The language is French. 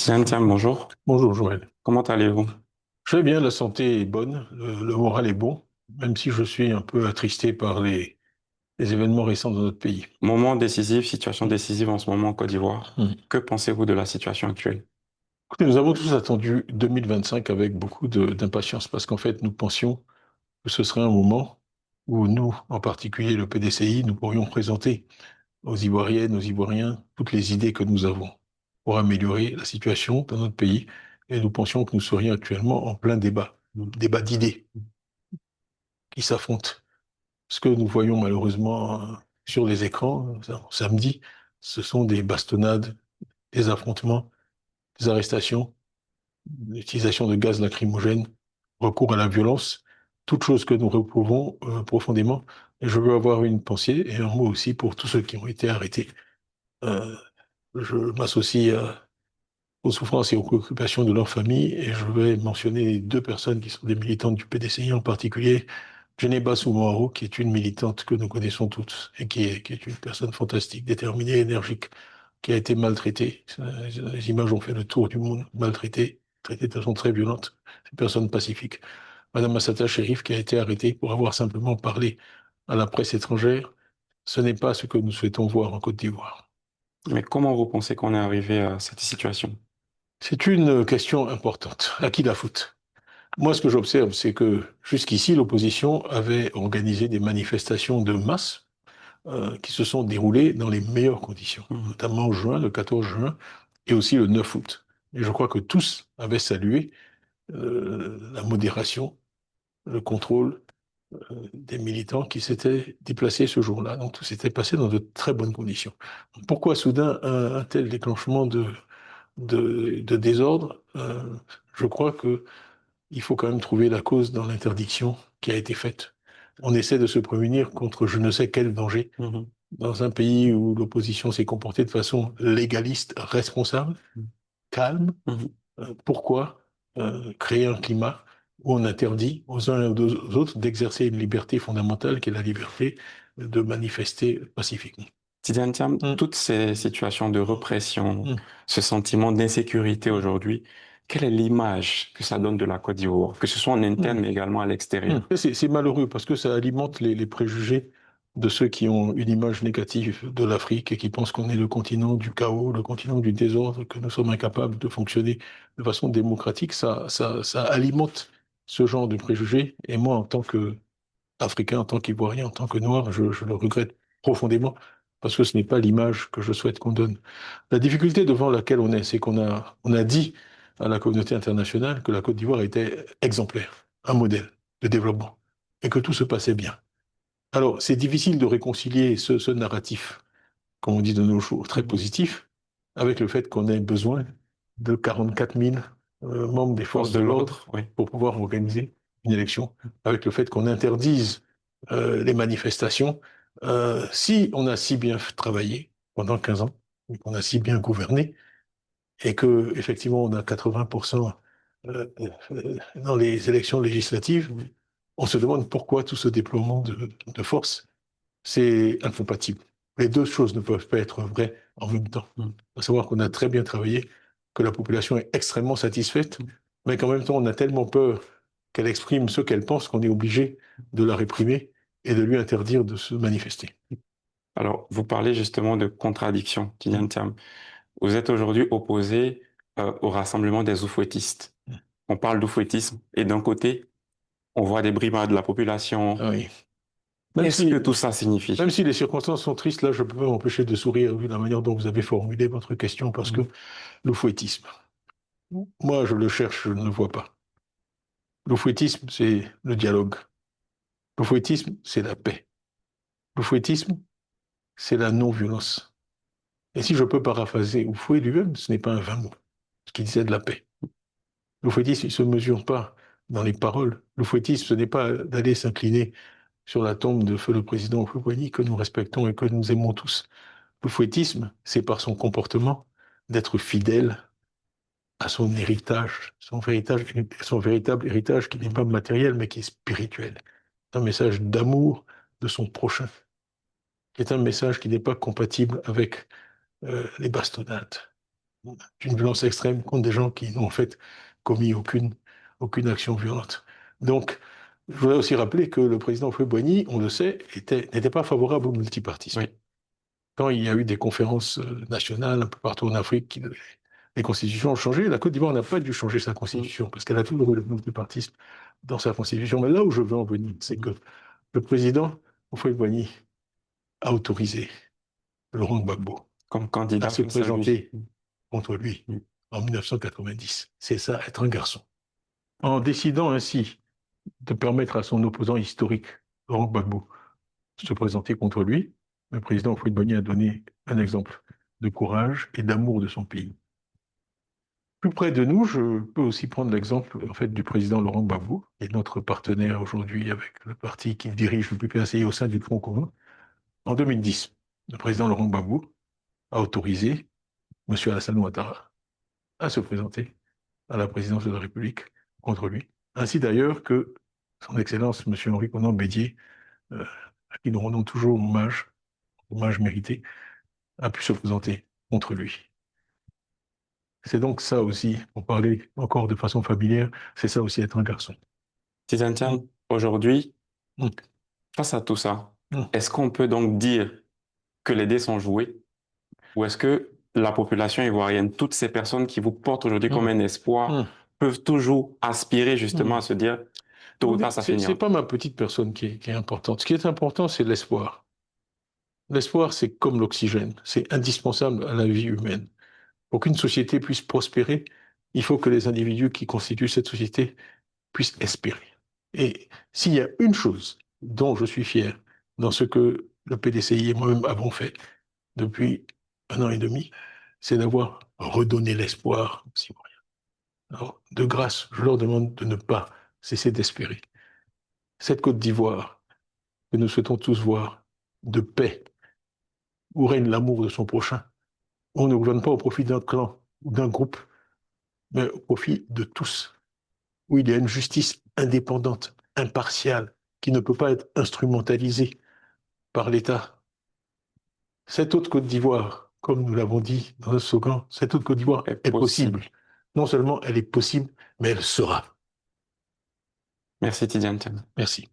Tiens, bonjour. Bonjour Joël. Comment allez-vous? Je vais bien, la santé est bonne, le moral est bon, même si je suis un peu attristé par les événements récents dans notre pays. Moment décisif, situation décisive en ce moment en Côte d'Ivoire. Hmm. Que pensez-vous de la situation actuelle? Écoutez, nous avons tous attendu 2025 avec beaucoup d'impatience parce qu'en fait, nous pensions que ce serait un moment où nous, en particulier le PDCI, nous pourrions présenter aux Ivoiriennes, aux Ivoiriens, toutes les idées que nous avons pour améliorer la situation dans notre pays. Et nous pensions que nous serions actuellement en plein débat d'idées qui s'affrontent. Ce que nous voyons malheureusement sur les écrans samedi, ce sont des bastonnades, des affrontements, des arrestations, l'utilisation de gaz lacrymogène, recours à la violence, toutes choses que nous réprouvons profondément. Et je veux avoir une pensée et un mot aussi pour tous ceux qui ont été arrêtés. Euh, je m'associe aux souffrances et aux préoccupations de leurs familles et je vais mentionner deux personnes qui sont des militantes du PDCI, en particulier Djeneba Soumaoro, qui est une militante que nous connaissons toutes et qui est une personne fantastique, déterminée, énergique, qui a été maltraitée. Les images ont fait le tour du monde, maltraitée, traitée de façon très violente. C'est une personne pacifique. Madame Assata Chérif, qui a été arrêtée pour avoir simplement parlé à la presse étrangère. Ce n'est pas ce que nous souhaitons voir en Côte d'Ivoire. Mais comment vous pensez qu'on est arrivé à cette situation? C'est une question importante. À qui la faute? Moi, ce que j'observe, c'est que jusqu'ici, l'opposition avait organisé des manifestations de masse qui se sont déroulées dans les meilleures conditions, Mhm. notamment en juin, le 14 juin, et aussi le 9 août. Et je crois que tous avaient salué la modération, le contrôle des militants qui s'étaient déplacés ce jour-là. Donc tout s'était passé dans de très bonnes conditions. Pourquoi soudain un tel déclenchement de désordre? Je crois que il faut quand même trouver la cause dans l'interdiction qui a été faite. On essaie de se prémunir contre je ne sais quel danger Mhm. dans un pays où l'opposition s'est comportée de façon légaliste, responsable, calme. Mhm. Pourquoi créer un climat où on interdit aux uns et aux autres d'exercer une liberté fondamentale qui est la liberté de manifester pacifiquement? Tiens, Hum, toutes ces situations de répression, hum, ce sentiment d'insécurité hum, aujourd'hui, quelle est l'image que ça donne de la Côte d'Ivoire, que ce soit en interne hum. mais également à l'extérieur? C'est malheureux parce que ça alimente les préjugés de ceux qui ont une image négative de l'Afrique et qui pensent qu'on est le continent du chaos, le continent du désordre, que nous sommes incapables de fonctionner de façon démocratique. Ça alimente ce genre de préjugés. Et moi, en tant qu'Africain, en tant qu'Ivoirien, en tant que Noir, je le regrette profondément parce que ce n'est pas l'image que je souhaite qu'on donne. La difficulté devant laquelle on est, c'est qu'on a dit à la communauté internationale que la Côte d'Ivoire était exemplaire, un modèle de développement, et que tout se passait bien. Alors, c'est difficile de réconcilier ce narratif, comme on dit de nos jours, très Mhm. positif, avec le fait qu'on ait besoin de 44 000 membres des Force forces de de l'ordre l'ordre, oui. pour pouvoir organiser une élection, avec le fait qu'on interdise les manifestations. Si on a si bien travaillé pendant 15 ans, et qu'on a si bien gouverné, et que effectivement on a 80% dans les élections législatives, on se demande pourquoi tout ce déploiement de force. C'est incompatible. Les deux choses ne peuvent pas être vraies en même temps. Mhm. À savoir qu'on a très bien travaillé, que la population est extrêmement satisfaite, mais qu'en même temps on a tellement peur qu'elle exprime ce qu'elle pense qu'on est obligé de la réprimer et de lui interdire de se manifester. Alors, vous parlez justement de contradiction, Mm. Tiam. Vous êtes aujourd'hui opposé au rassemblement des oufouettistes. On parle d'oufouettisme et d'un côté, on voit des brimades de la population. Ah oui. Même Qu'est-ce que si, tout ça même signifie? si les circonstances sont tristes, là, je peux pas m'empêcher de sourire vu la manière dont vous avez formulé votre question, parce que Mhm. le fouettisme, moi, je le cherche, je ne le vois pas. Le fouettisme, c'est le dialogue. Le fouettisme, c'est la paix. Le fouettisme, c'est la non-violence. Et si je peux paraphraser Houphouët lui-même, ce n'est pas un vain mot, ce qu'il disait de la paix. Le fouettisme, il ne se mesure pas dans les paroles. Le fouettisme, ce n'est pas d'aller s'incliner sur la tombe de feu le président Houphouët que nous respectons et que nous aimons tous. Le fouettisme, c'est par son comportement d'être fidèle à son héritage, son véritable héritage qui n'est pas Mhm. matériel mais qui est spirituel. C'est un message d'amour de son prochain, qui est un message qui n'est pas compatible avec les bastonnades, d'une violence extrême contre des gens qui n'ont en fait commis aucune action violente. Donc, je voudrais aussi rappeler que le président Houphouët-Boigny, on le sait, n'était pas favorable au multipartisme. Oui. Quand il y a eu des conférences nationales un peu partout en Afrique, les constitutions ont changé. La Côte d'Ivoire n'a pas dû changer sa Mm. constitution parce qu'elle a toujours eu le multipartisme dans sa constitution. Mais là où je veux en venir, c'est Mm. que le président Houphouët-Boigny a autorisé Laurent Gbagbo Comme à candidat se face à lui. présenter contre lui Mm. en 1990. C'est ça, être un garçon. En décidant ainsi de permettre à son opposant historique, Laurent Gbagbo, de se présenter contre lui, le président Houphouët-Boigny a donné un exemple de courage et d'amour de son pays. Plus près de nous, je peux aussi prendre l'exemple en fait, du président Laurent Gbagbo, qui est notre partenaire aujourd'hui avec le parti qu'il dirige, le PPACI, au sein du Front commun. En 2010, le président Laurent Gbagbo a autorisé M. Alassane Ouattara à se présenter à la présidence de la République contre lui. Ainsi d'ailleurs que son Excellence, M. Henri Konan Bédier, à qui nous rendons toujours hommage mérité, a pu se présenter contre lui. C'est donc ça aussi, pour parler encore de façon familière, c'est ça aussi être un garçon. Tidiane, Mm, aujourd'hui, mm, face à tout ça, mm, est-ce qu'on peut donc dire que les dés sont joués ou est-ce que la population ivoirienne, toutes ces personnes qui vous portent aujourd'hui comme mm, un espoir, mm, peuvent toujours aspirer justement mm. à se dire, tôt ou Écoutez, tard, ça c'est finira. pas ma petite personne qui est importante. Ce qui est important, c'est l'espoir. L'espoir, c'est comme l'oxygène. C'est indispensable à la vie humaine. Pour qu'une société puisse prospérer, il faut que les individus qui constituent cette société puissent espérer. Et s'il y a une chose dont je suis fier dans ce que le PDCI et moi-même avons fait depuis 1 an et demi, c'est d'avoir redonné l'espoir aux Ivoiriens. Alors, de grâce, je leur demande de ne pas cesser d'espérer. Cette Côte d'Ivoire que nous souhaitons tous voir de paix, où règne l'amour de son prochain, où on ne gouverne pas au profit d'un clan ou d'un groupe, mais au profit de tous, où il y a une justice indépendante, impartiale, qui ne peut pas être instrumentalisée par l'État. Cette autre Côte d'Ivoire, comme nous l'avons dit dans un slogan, cette autre Côte d'Ivoire Est est possible. possible. Non seulement elle est possible, mais elle sera. Merci Tidiane. Merci.